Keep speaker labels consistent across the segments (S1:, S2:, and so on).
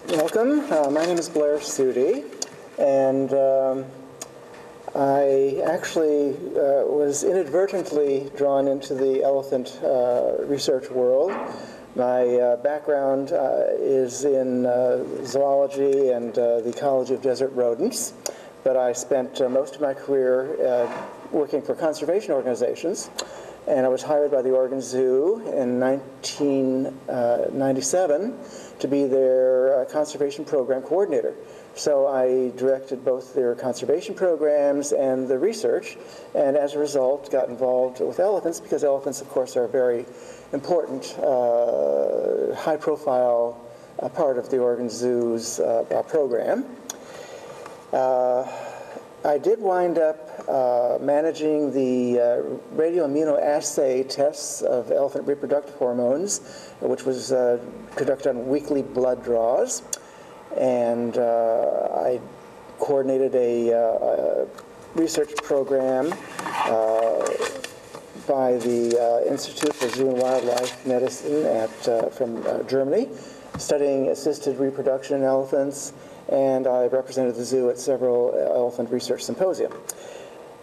S1: Welcome. My name is Blair Csuti, and I actually was inadvertently drawn into the elephant research world. My background is in zoology and the ecology of desert rodents, but I spent most of my career working for conservation organizations, and I was hired by the Oregon Zoo in 1997 to be their conservation program coordinator. So I directed both their conservation programs and the research, and as a result got involved with elephants because elephants, of course, are a very important, high-profile part of the Oregon Zoo's program. I did wind up managing the radioimmunoassay tests of elephant reproductive hormones, which was conducted on weekly blood draws. And I coordinated a research program by the Institute for Zoo and Wildlife Medicine from Germany, studying assisted reproduction in elephants, and I represented the zoo at several elephant research symposia.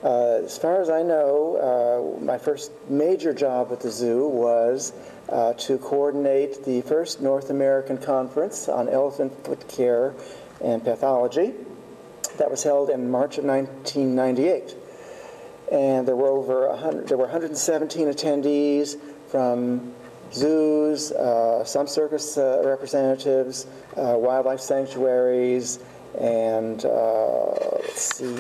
S1: As far as I know, my first major job at the zoo was to coordinate the first North American conference on elephant foot care and pathology. That was held in March of 1998. And there were 117 attendees from zoos, some circus representatives, wildlife sanctuaries, and let's see.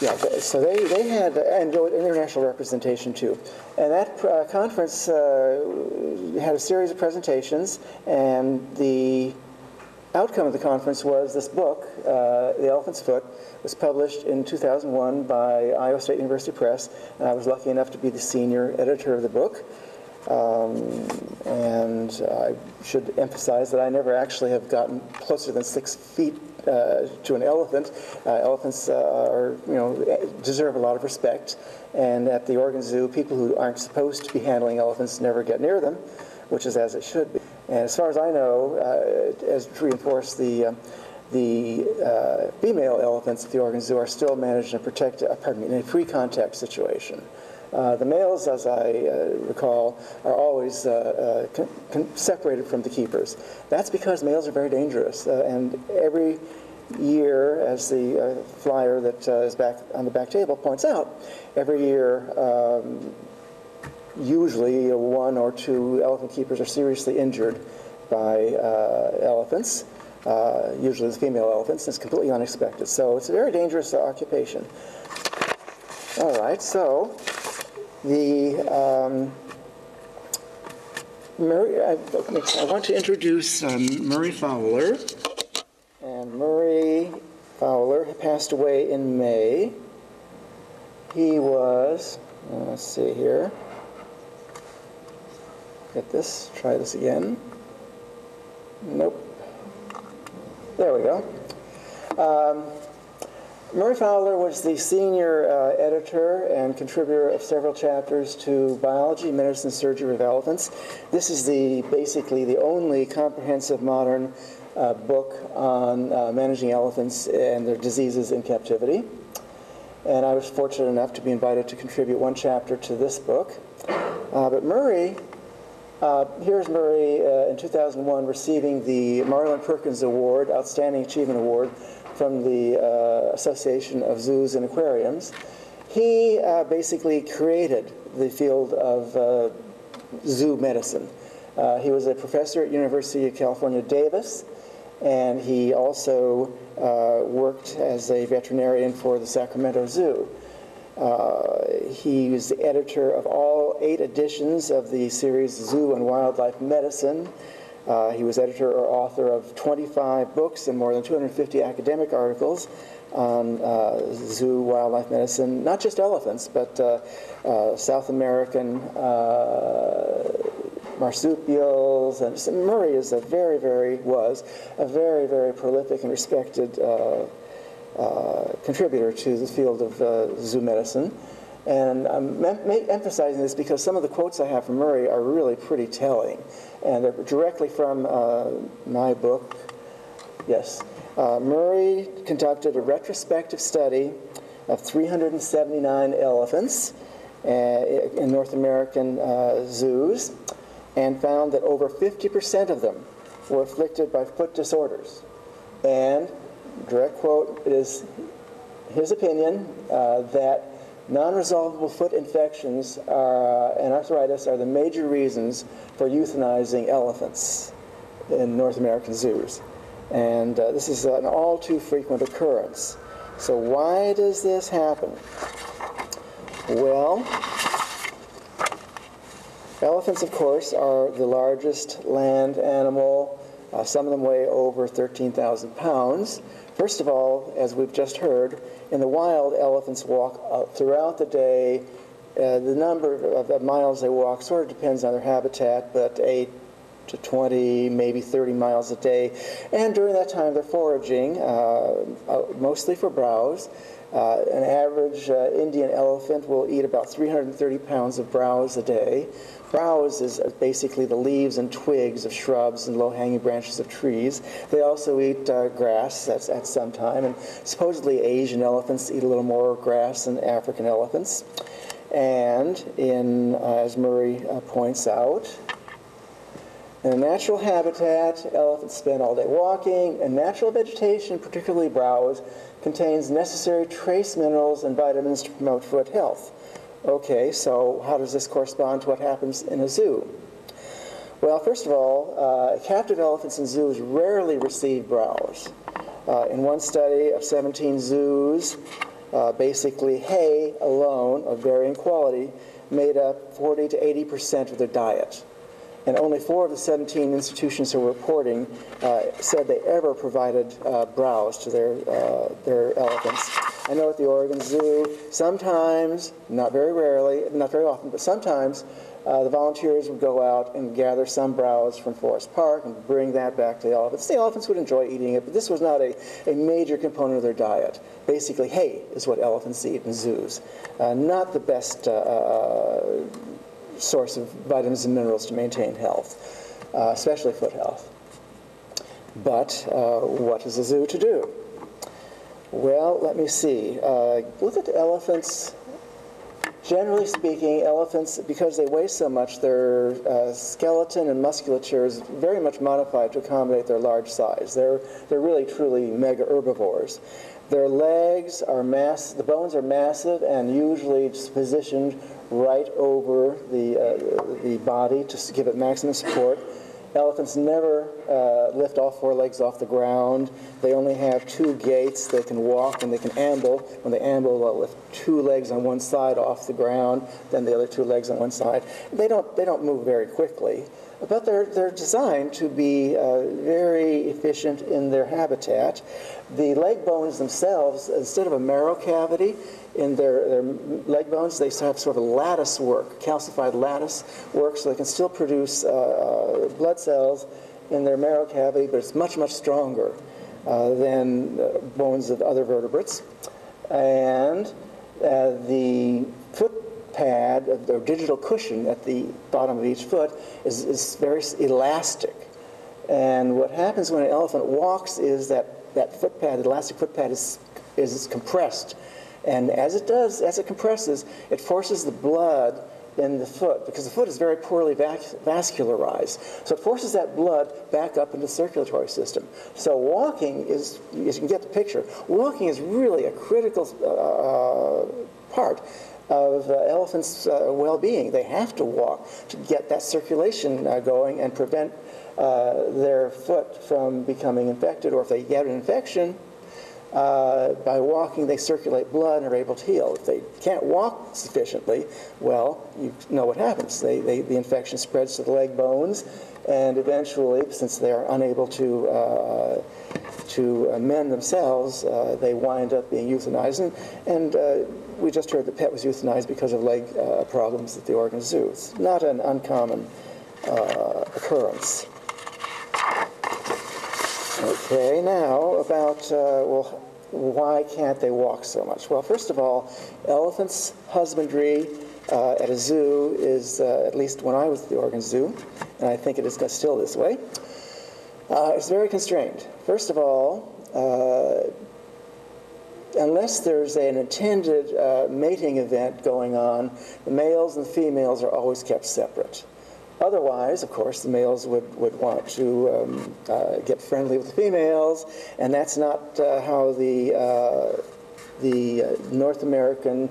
S1: Yeah, so they had and international representation too. And that conference had a series of presentations, and the outcome of the conference was this book, The Elephant's Foot, was published in 2001 by Iowa State University Press, and I was lucky enough to be the senior editor of the book. And I should emphasize that I never actually have gotten closer than 6 feet to an elephant. Elephants deserve a lot of respect, and at the Oregon Zoo, people who aren't supposed to be handling elephants never get near them, which is as it should be. And as far as I know, as to reinforce the female elephants at the Oregon Zoo are still managed and protected, in a free contact situation. The males, as I recall, are always separated from the keepers. That's because males are very dangerous, and every year, as the flyer that is back on the back table points out, every year usually 1 or 2 elephant keepers are seriously injured by elephants, usually the female elephants. It's completely unexpected. So it's a very dangerous occupation. All right, so I want to introduce Murray Fowler. And Murray Fowler passed away in May. He was, let's see here. Get this, try this again. Nope. There we go. Murray Fowler was the senior editor and contributor of several chapters to Biology, Medicine, Surgery of Elephants. This is basically the only comprehensive modern book on managing elephants and their diseases in captivity. And I was fortunate enough to be invited to contribute 1 chapter to this book. But Murray, here's Murray in 2001 receiving the Marlin Perkins Award, Outstanding Achievement Award, from the Association of Zoos and Aquariums. He basically created the field of zoo medicine. He was a professor at University of California, Davis, and he also worked as a veterinarian for the Sacramento Zoo. He was the editor of all 8 editions of the series Zoo and Wildlife Medicine. He was editor or author of 25 books and more than 250 academic articles on zoo, wildlife medicine, not just elephants, but South American marsupials. And Murray is a very, very prolific and respected contributor to the field of zoo medicine. And I'm emphasizing this because some of the quotes I have from Murray are really pretty telling. and they're directly from my book. Yes. Murray conducted a retrospective study of 379 elephants in North American zoos, and found that over 50% of them were afflicted by foot disorders. And, direct quote, it is his opinion that non-resolvable foot infections and arthritis are the major reasons for euthanizing elephants in North American zoos. And this is an all too frequent occurrence. So why does this happen? Well, elephants, of course, are the largest land animal. Some of them weigh over 13,000 pounds. First of all, as we've just heard, in the wild, elephants walk throughout the day. The number of miles they walk sort of depends on their habitat, but 8 to 20, maybe 30 miles a day. And during that time, they're foraging, mostly for browse. An average Indian elephant will eat about 330 pounds of browse a day. Browse is basically the leaves and twigs of shrubs and low-hanging branches of trees. They also eat grass at some time, and supposedly Asian elephants eat a little more grass than African elephants. And as Murray points out, in a natural habitat, elephants spend all day walking, and natural vegetation, particularly browse, contains necessary trace minerals and vitamins to promote foot health. Okay, so how does this correspond to what happens in a zoo? Well, first of all, captive elephants in zoos rarely receive browse. In one study of 17 zoos, basically hay alone of varying quality made up 40 to 80% of their diet. And only 4 of the 17 institutions who were reporting said they ever provided browse to their elephants. I know at the Oregon Zoo, sometimes, not very rarely, not very often, but sometimes the volunteers would go out and gather some browse from Forest Park and bring that back to the elephants. The elephants would enjoy eating it, but this was not a major component of their diet. Basically, hay is what elephants eat in zoos. Not the best source of vitamins and minerals to maintain health, especially foot health. But what is a zoo to do? Well, let me see. Look at elephants. Generally speaking, elephants, because they weigh so much, their skeleton and musculature is very much modified to accommodate their large size. They're really, truly mega herbivores. Their legs are the bones are massive and usually just positioned right over the body to give it maximum support. Elephants never lift all 4 legs off the ground. They only have 2 gaits. They can walk and they can amble. When they amble, they'll lift 2 legs on one side off the ground, then the other 2 legs on one side. They don't move very quickly, but they're designed to be very efficient in their habitat. The leg bones themselves, instead of a marrow cavity in their leg bones, they have sort of lattice work, calcified lattice work, so they can still produce blood cells in their marrow cavity, but it's much, much stronger than bones of other vertebrates. And the foot pad, the digital cushion at the bottom of each foot, is very elastic. And what happens when an elephant walks is that foot pad, the elastic foot pad, is compressed. And as it compresses, it forces the blood in the foot, because the foot is very poorly vascularized. So it forces that blood back up into the circulatory system. So walking is, as you can get the picture, walking is really a critical part of elephants' well-being. They have to walk to get that circulation going and prevent their foot from becoming infected, or if they get an infection, by walking they circulate blood and are able to heal. If they can't walk sufficiently, well, you know what happens. The infection spreads to the leg bones, and eventually, since they are unable to mend themselves, they wind up being euthanized. And we just heard that Pet was euthanized because of leg problems at the Oregon Zoo. It's not an uncommon occurrence. Okay, now about, well, why can't they walk so much? Well, first of all, elephants' husbandry at a zoo is, at least when I was at the Oregon Zoo, and I think it is still this way, is very constrained. First of all, unless there's an intended mating event going on, the males and the females are always kept separate. Otherwise, of course, the males would want to get friendly with the females, and that's not how the North American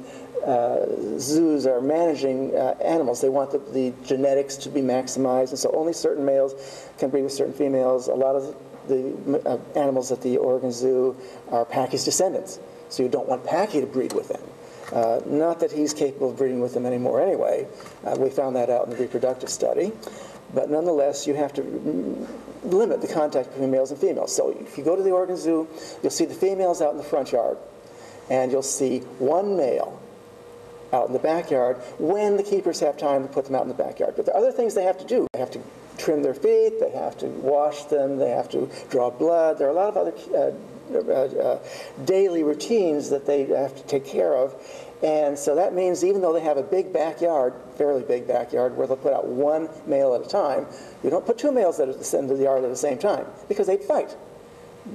S1: zoos are managing animals. They want the genetics to be maximized, and so only certain males can breed with certain females. A lot of the animals at the Oregon Zoo are Packy's descendants, so you don't want Packy to breed with them. Not that he's capable of breeding with them anymore anyway. We found that out in the reproductive study. But nonetheless, you have to limit the contact between males and females. So if you go to the Oregon Zoo, you'll see the females out in the front yard, and you'll see one male out in the backyard when the keepers have time to put them out in the backyard. But there are other things they have to do. They have to trim their feet, they have to wash them, they have to draw blood. There are a lot of other daily routines that they have to take care of. And so that means even though they have a big backyard, fairly big backyard, where they'll put out one male at a time, you don't put two males at the end of the yard at the same time, because they'd fight.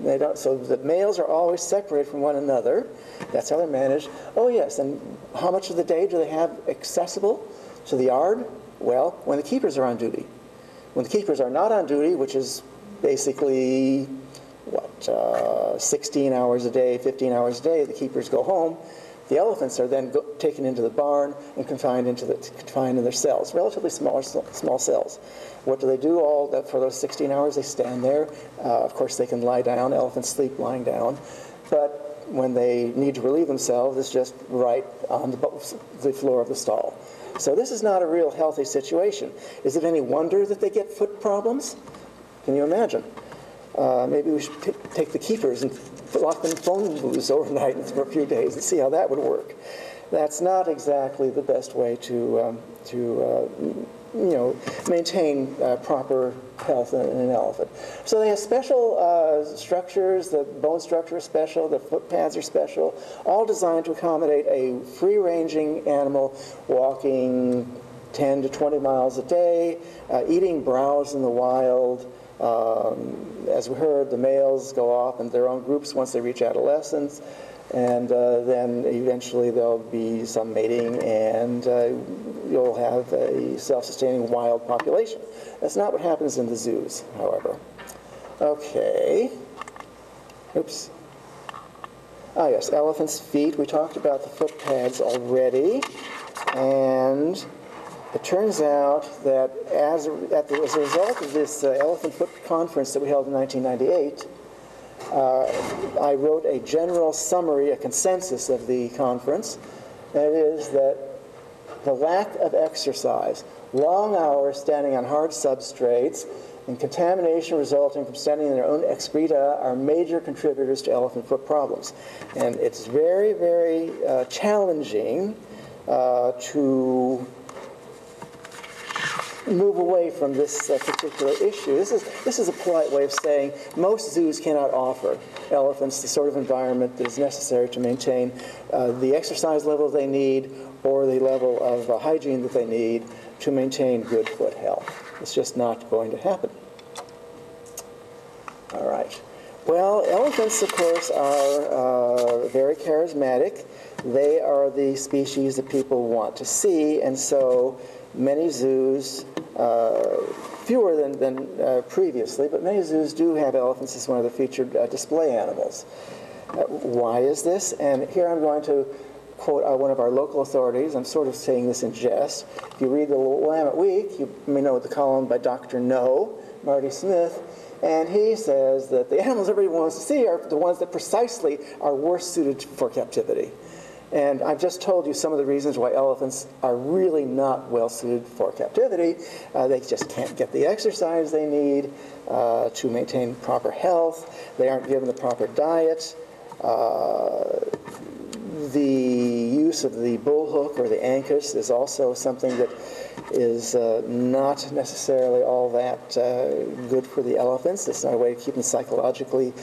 S1: They don't, so the males are always separated from one another. That's how they're managed. Oh yes, and how much of the day do they have accessible to the yard? Well, when the keepers are on duty. When the keepers are not on duty, which is basically, 16 hours a day, 15 hours a day, the keepers go home. The elephants are then taken into the barn and confined in their cells, relatively small cells. What do they do for those 16 hours? They stand there. Of course, they can lie down. Elephants sleep lying down. But when they need to relieve themselves, it's just right on the floor of the stall. So this is not a real healthy situation. Is it any wonder that they get foot problems? Can you imagine? Maybe we should take the keepers and lock them in phone booths overnight for a few days and see how that would work. That's not exactly the best way to maintain proper health in an elephant. So they have special structures. The bone structure is special. The foot pads are special, all designed to accommodate a free-ranging animal walking 10 to 20 miles a day, eating browse in the wild. As we heard, the males go off in their own groups once they reach adolescence, and then eventually there'll be some mating, and you'll have a self-sustaining wild population. That's not what happens in the zoos, however. Okay. Oops. Ah, yes, elephants' feet. We talked about the foot pads already, and it turns out that as a result of this Elephant Foot Conference that we held in 1998, I wrote a general summary, a consensus of the conference. That is that the lack of exercise, long hours standing on hard substrates, and contamination resulting from standing in their own excreta are major contributors to elephant foot problems. And it's very, very challenging to move away from this particular issue. This is a polite way of saying most zoos cannot offer elephants the sort of environment that is necessary to maintain the exercise level they need or the level of hygiene that they need to maintain good foot health. It's just not going to happen. All right. Well, elephants, of course, are very charismatic. They are the species that people want to see, and so many zoos, fewer than previously, but many zoos do have elephants as one of the featured display animals. Why is this? And here I'm going to quote one of our local authorities. I'm sort of saying this in jest. If you read the Willamette Week, you may know the column by Dr. No, Marty Smith, and he says that the animals everybody wants to see are the ones that precisely are worst suited for captivity. And I've just told you some of the reasons why elephants are really not well suited for captivity. They just can't get the exercise they need to maintain proper health. They aren't given the proper diet. The use of the bullhook or the ankus is also something that is not necessarily all that good for the elephants. It's not a way to keep them psychologically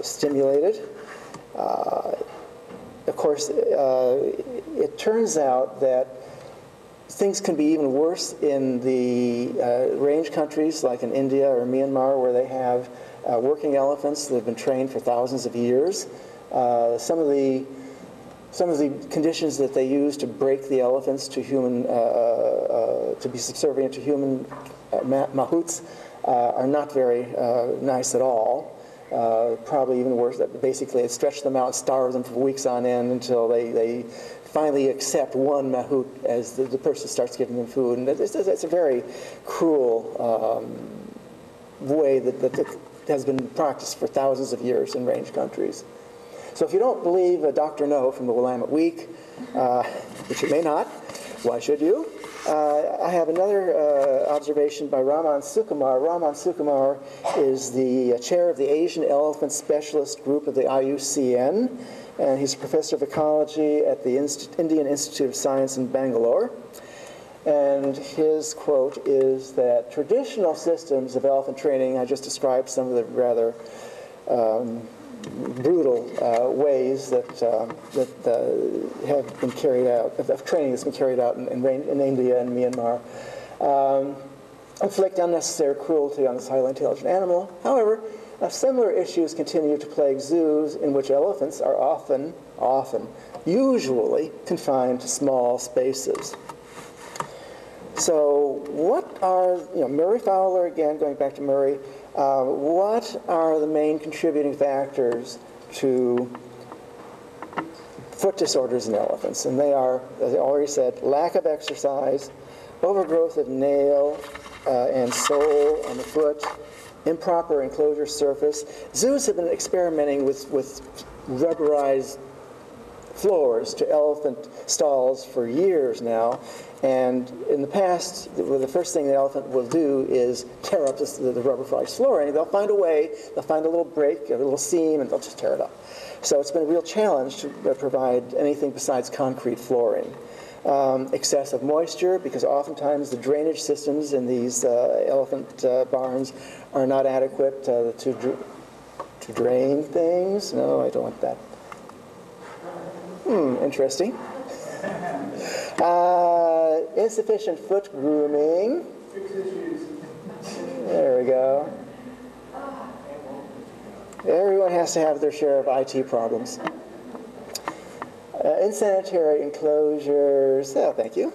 S1: stimulated. Of course, it turns out that Things can be even worse in the range countries like in India or Myanmar, where they have working elephants that have been trained for thousands of years. Some of the conditions that they use to break the elephants to to be subservient to human mahouts are not very nice at all. Probably even worse, that basically it stretch them out, starve them for weeks on end until they finally accept one mahout as the person starts giving them food. And it's a very cruel way that has been practiced for thousands of years in range countries. So if you don't believe Dr. No from the Willamette Week, which you may not, why should you? I have another observation by Raman Sukumar. Raman Sukumar is the chair of the Asian Elephant Specialist Group of the IUCN, and he's a professor of ecology at the Indian Institute of Science in Bangalore. And his quote is that traditional systems of elephant training, I just described some of the rather brutal ways that have been carried out, of training that's been carried out in India and Myanmar, inflict unnecessary cruelty on this highly intelligent animal. However, similar issues continue to plague zoos in which elephants are usually confined to small spaces. So what are, Murray Fowler, again, going back to Murray, what are the main contributing factors to foot disorders in elephants? And they are, as I already said, lack of exercise, overgrowth of nail and sole on the foot, improper enclosure surface. Zoos have been experimenting with rubberized floors to elephant stalls for years now, and in the past, the first thing the elephant will do is tear up the rubberized flooring. They'll find a way, they'll find a little break, a little seam, and they'll just tear it up. So it's been a real challenge to provide anything besides concrete flooring. Excessive moisture, because oftentimes the drainage systems in these elephant barns are not adequate to drain things. No, I don't want that. Interesting. Insufficient foot grooming. There we go. Everyone has to have their share of IT problems. Insanitary enclosures. Oh, thank you.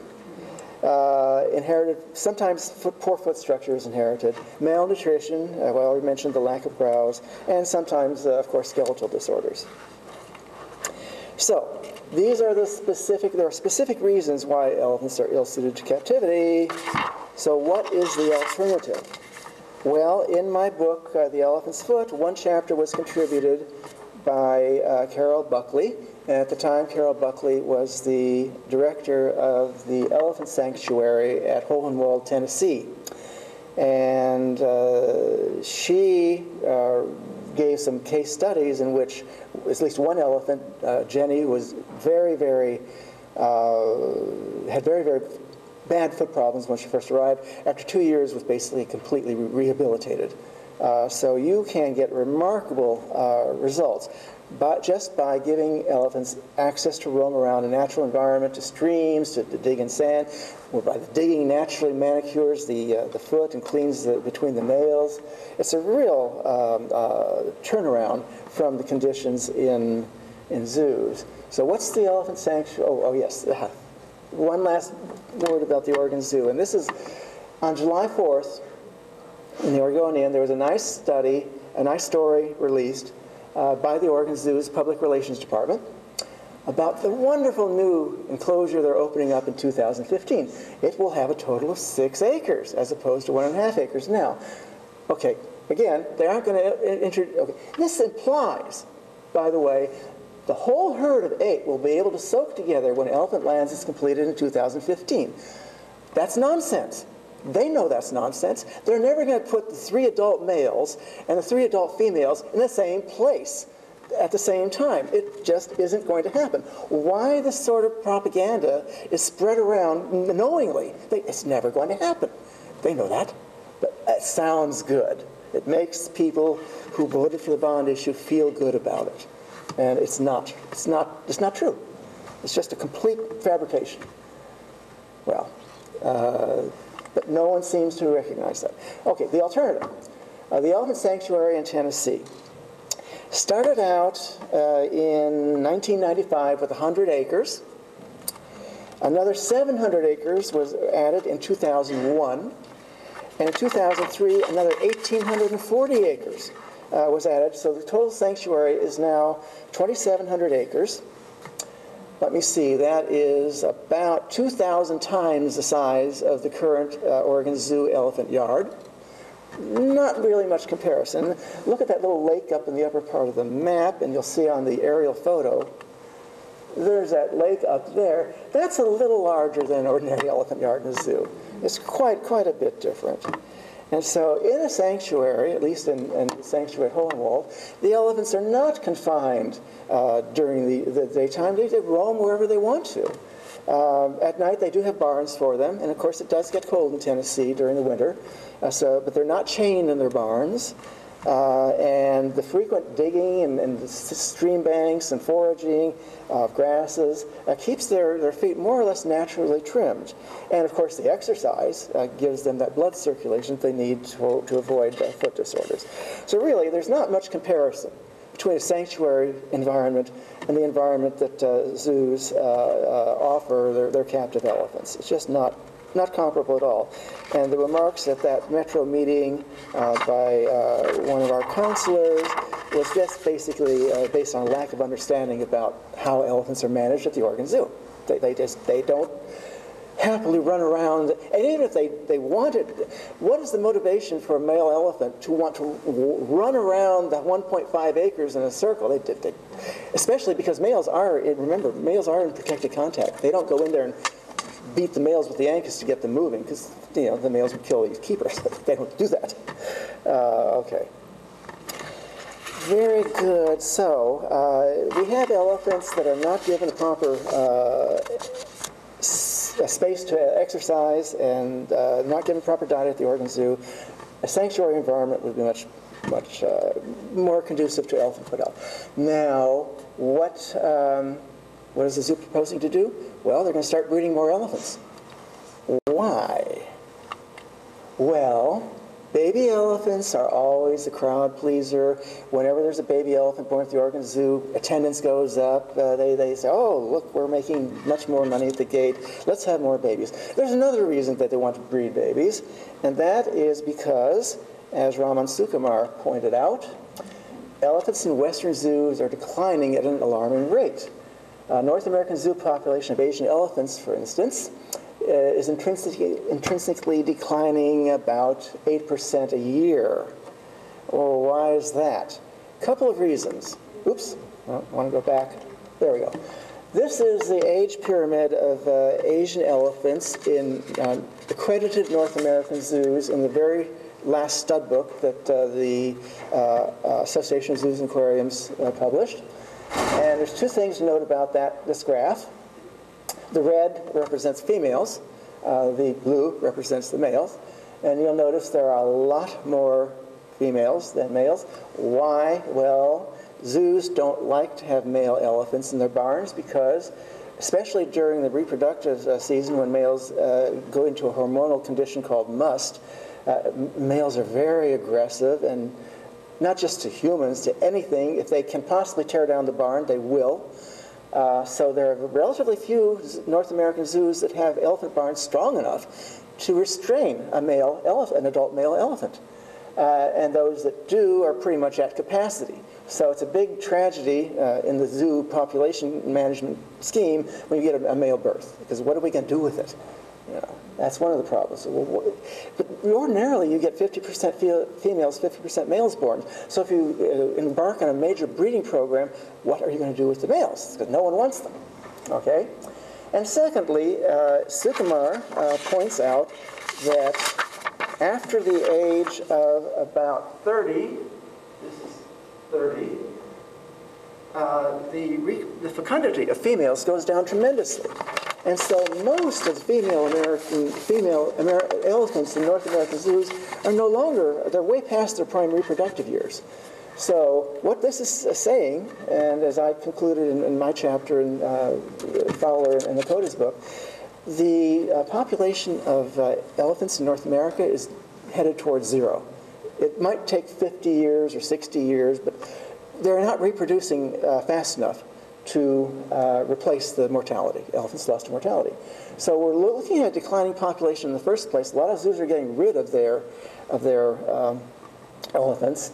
S1: Inherited, sometimes poor foot structure is inherited. Malnutrition, well, we mentioned the lack of browse, and sometimes, of course, skeletal disorders. So, these are there are specific reasons why elephants are ill-suited to captivity. So what is the alternative? Well, in my book, The Elephant's Foot, one chapter was contributed by Carol Buckley. And at the time, Carol Buckley was the director of the Elephant Sanctuary at Hohenwald, Tennessee. And she gave some case studies in which at least one elephant, Jenny, was had very, very bad foot problems when she first arrived. After 2 years, was basically completely rehabilitated. So you can get remarkable results just by giving elephants access to roam around a natural environment, to streams, to dig in sand, or by the digging naturally manicures the foot and cleans between the nails. It's a real turnaround from the conditions in zoos. So what's the elephant sanctuary? Oh yes. One last word about the Oregon Zoo. And this is on July 4th in the Oregonian. There was a nice study, a nice story released by the Oregon Zoo's Public Relations Department about the wonderful new enclosure they're opening up in 2015. It will have a total of 6 acres as opposed to 1.5 acres now. Okay, again, they aren't going to introduce. Okay. This implies, by the way, the whole herd of 8 will be able to soak together when Elephant Lands is completed in 2015. That's nonsense. They know that's nonsense. They're never going to put the 3 adult males and the 3 adult females in the same place at the same time. It just isn't going to happen. Why this sort of propaganda is spread around knowingly? It's never going to happen. They know that. But it sounds good. It makes people who voted for the bond issue feel good about it. And it's not true. It's just a complete fabrication. Well, But no one seems to recognize that. Okay, the alternative. The elephant sanctuary in Tennessee started out in 1995 with 100 acres. Another 700 acres was added in 2001. And in 2003, another 1,840 acres was added. So the total sanctuary is now 2,700 acres. Let me see, that is about 2,000 times the size of the current Oregon Zoo elephant yard. Not really much comparison. Look at that little lake up in the upper part of the map, and you'll see on the aerial photo, there's that lake up there. That's a little larger than an ordinary elephant yard in a zoo. It's quite a bit different. And so in a sanctuary, at least in the sanctuary at Hohenwald, the elephants are not confined during the daytime. They roam wherever they want to. At night, they do have barns for them. And of course, it does get cold in Tennessee during the winter. But they're not chained in their barns. And the frequent digging and the stream banks and foraging of grasses keeps their feet more or less naturally trimmed. And of course the exercise gives them that blood circulation they need to avoid foot disorders. So really there's not much comparison between a sanctuary environment and the environment that zoos offer their captive elephants. It's just not comparable at all. And the remarks at that Metro meeting by one of our counselors was just basically based on a lack of understanding about how elephants are managed at the Oregon Zoo. They don't happily run around, and even if they wanted, what is the motivation for a male elephant to want to run around the 1.5 acres in a circle? They especially because males are in protected contact. They don't go in there and beat the males with the ankus to get them moving, because the males would kill these keepers. They don't do that. Okay. Very good. So we have elephants that are not given a proper space to exercise and not given proper diet at the Oregon Zoo. A sanctuary environment would be much more conducive to elephant put out. Now, what is the zoo proposing to do? Well, they're going to start breeding more elephants. Why? Well, baby elephants are always a crowd pleaser. Whenever there's a baby elephant born at the Oregon Zoo, attendance goes up. They say, oh, look, we're making much more money at the gate. Let's have more babies. There's another reason that they want to breed babies, and that is because, as Raman Sukumar pointed out, elephants in Western zoos are declining at an alarming rate. North American zoo population of Asian elephants, for instance, is intrinsically declining about 8% a year. Well, why is that? A couple of reasons. Oops, I want to go back. There we go. This is the age pyramid of Asian elephants in accredited North American zoos in the very last stud book that the Association of Zoos and Aquariums published. And there's two things to note about this graph. The red represents females, the blue represents the males, and you'll notice there are a lot more females than males. Why? Well, zoos don't like to have male elephants in their barns because, especially during the reproductive season when males go into a hormonal condition called must, males are very aggressive, and not just to humans, to anything. If they can possibly tear down the barn, they will. So there are relatively few North American zoos that have elephant barns strong enough to restrain an adult male elephant. And those that do are pretty much at capacity. So it's a big tragedy in the zoo population management scheme when you get a male birth, because what are we going to do with it? That's one of the problems. But ordinarily, you get 50% females, 50% males born. So if you embark on a major breeding program, what are you going to do with the males? Because no one wants them. Okay? And secondly, Sukumar points out that after the age of about 30, this is 30, the fecundity of females goes down tremendously. And so most of the female elephants in North American zoos are no longer, they're way past their prime reproductive years. So what this is saying, and as I concluded in my chapter in Fowler and Nakota's book, the population of elephants in North America is headed towards zero. It might take 50 years or 60 years, but they're not reproducing fast enough to replace the mortality. Elephants lost to mortality. So we're looking at a declining population in the first place. A lot of zoos are getting rid of their elephants.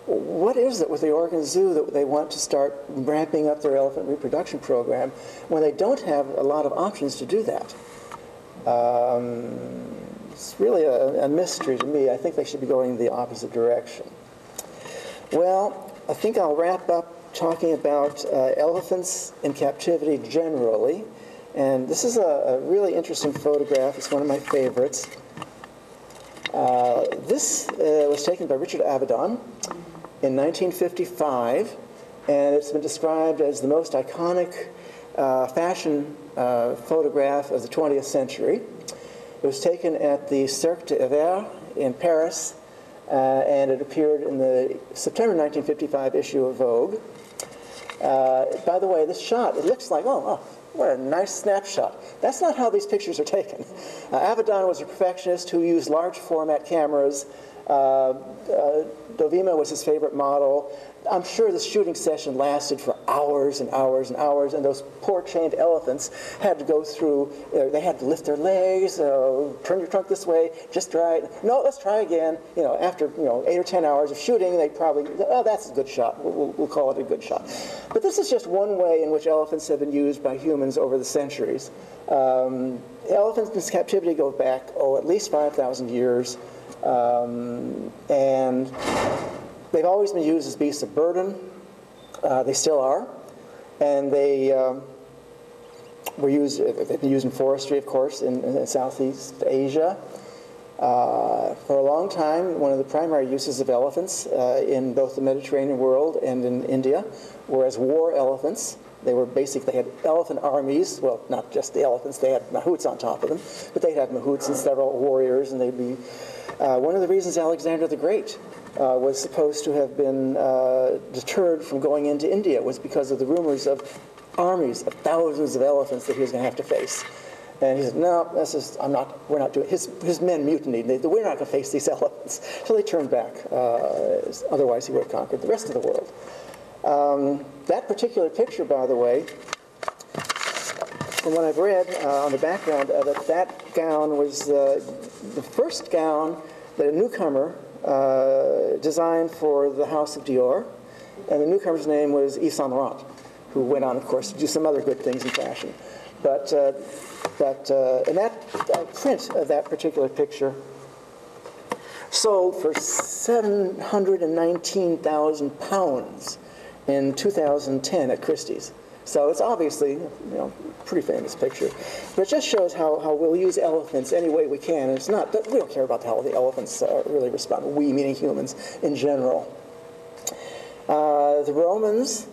S1: What is it with the Oregon Zoo that they want to start ramping up their elephant reproduction program when they don't have a lot of options to do that? It's really a mystery to me. I think they should be going the opposite direction. Well, I think I'll wrap up talking about elephants in captivity generally. And this is a really interesting photograph. It's one of my favorites. This was taken by Richard Avedon in 1955, and it's been described as the most iconic fashion photograph of the 20th century. It was taken at the Cirque d'Hiver in Paris, and it appeared in the September 1955 issue of Vogue. By the way, this shot, it looks like, oh, what a nice snapshot. That's not how these pictures are taken. Avedon was a perfectionist who used large format cameras. Dovima was his favorite model. I'm sure this shooting session lasted for hours and hours and hours, and those poor chained elephants had to go through, they had to lift their legs, turn your trunk this way, just right. No, let's try again. You know, after 8 or 10 hours of shooting, they probably, oh, that's a good shot. We'll call it a good shot. But this is just one way in which elephants have been used by humans over the centuries. Elephants in captivity go back, at least 5,000 years. And they've always been used as beasts of burden. They still are. And they've been used in forestry, of course, in Southeast Asia. For a long time, one of the primary uses of elephants in both the Mediterranean world and in India were as war elephants. They had elephant armies. Well, not just the elephants. They had mahouts on top of them. But they'd have mahouts and several warriors, and they'd be... one of the reasons Alexander the Great was supposed to have been deterred from going into India was because of the rumors of armies of thousands of elephants that he was going to have to face. And he said, no, we're not doing it. His men mutinied. We're not going to face these elephants. So they turned back. Otherwise, he would have conquered the rest of the world. That particular picture, by the way, from what I've read on the background of it, that gown was the first gown that a newcomer designed for the House of Dior, and the newcomer's name was Yves Saint Laurent, who went on, of course, to do some other good things in fashion. And that print of that particular picture sold for £719,000 in 2010 at Christie's. So it's obviously, a pretty famous picture. But it just shows how we'll use elephants any way we can. And it's not, we don't care about how the elephants really respond. We, meaning humans, in general. The Romans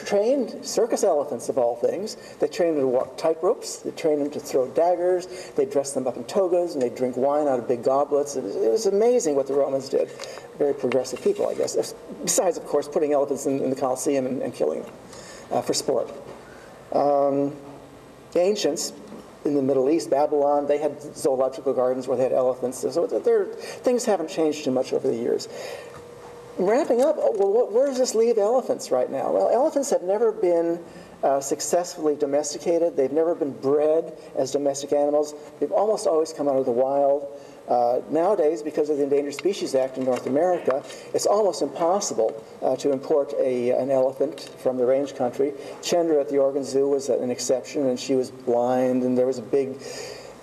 S1: trained circus elephants, of all things. They trained them to walk tightropes. They trained them to throw daggers. They dressed them up in togas, and they drink wine out of big goblets. It was amazing what the Romans did. Very progressive people, I guess. Besides, of course, putting elephants in the Colosseum and killing them. For sport. The ancients in the Middle East, Babylon, they had zoological gardens where they had elephants. So things haven't changed too much over the years. Wrapping up, where does this leave elephants right now? Well, elephants have never been successfully domesticated. They've never been bred as domestic animals. They've almost always come out of the wild. Nowadays, because of the Endangered Species Act in North America, it's almost impossible to import an elephant from the range country. Chandra at the Oregon Zoo was an exception, and she was blind, and there was a big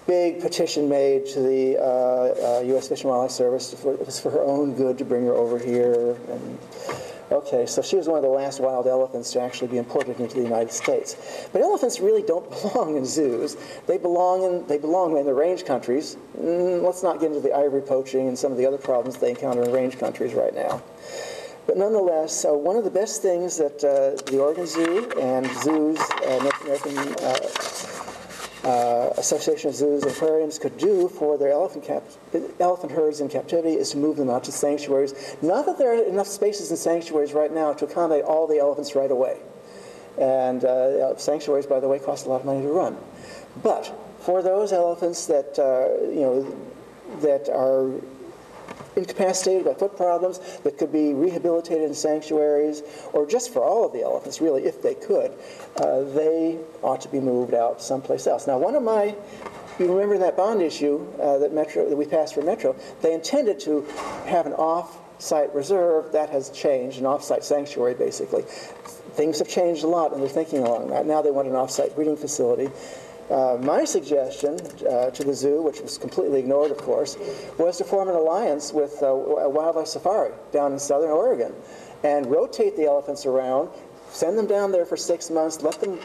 S1: petition made to the U.S. Fish and Wildlife Service. It was for her own good to bring her over here. Okay, so she was one of the last wild elephants to actually be imported into the United States. But elephants really don't belong in zoos. They belong in the range countries. Let's not get into the ivory poaching and some of the other problems they encounter in range countries right now. But nonetheless, one of the best things that the Oregon Zoo and zoos, North American Association of Zoos and Aquariums could do for their elephant herds in captivity is to move them out to sanctuaries. Not that there are enough spaces in sanctuaries right now to accommodate all the elephants right away. And sanctuaries, by the way, cost a lot of money to run. But for those elephants that, that are incapacitated by foot problems, that could be rehabilitated in sanctuaries, or just for all of the elephants, really, if they could, they ought to be moved out someplace else. Now, you remember that bond issue that we passed for Metro, they intended to have an off-site reserve. That has changed, an off-site sanctuary, basically. Things have changed a lot, and they're thinking along that. Now they want an off-site breeding facility. My suggestion to the zoo, which was completely ignored, of course, was to form an alliance with a wildlife safari down in southern Oregon and rotate the elephants around, send them down there for 6 months, let them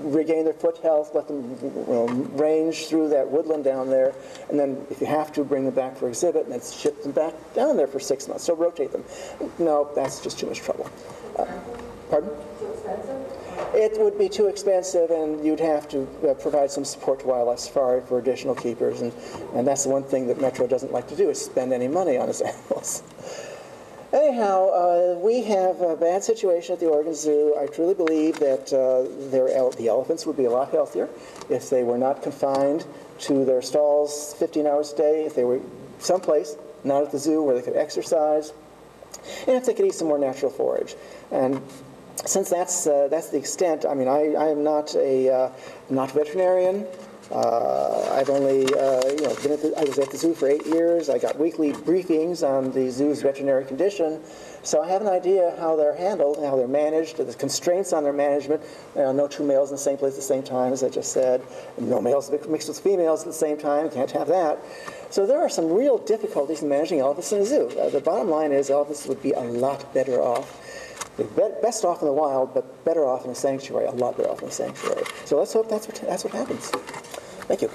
S1: regain their foot health, let them range through that woodland down there, and then if you have to, bring them back for exhibit, and then ship them back down there for 6 months. So rotate them. No, that's just too much trouble. Pardon?
S2: Too expensive?
S1: It would be too expensive, and you'd have to provide some support to wildlife safari for additional keepers, and that's the one thing that Metro doesn't like to do, is spend any money on its animals. Anyhow, we have a bad situation at the Oregon Zoo. I truly believe that the elephants would be a lot healthier if they were not confined to their stalls 15 hours a day, if they were someplace, not at the zoo, where they could exercise, and if they could eat some more natural forage. And since that's the extent, I mean, I am not a veterinarian. I've only I was at the zoo for 8 years. I got weekly briefings on the zoo's veterinary condition, so I have an idea how they're handled, how they're managed, the constraints on their management. No two males in the same place at the same time, as I just said. No males mixed with females at the same time. You can't have that. So there are some real difficulties in managing elephants in a zoo. The bottom line is elephants would be a lot better off. They're best off in the wild, but better off in a sanctuary, a lot better off in a sanctuary. So let's hope that's what happens. Thank you.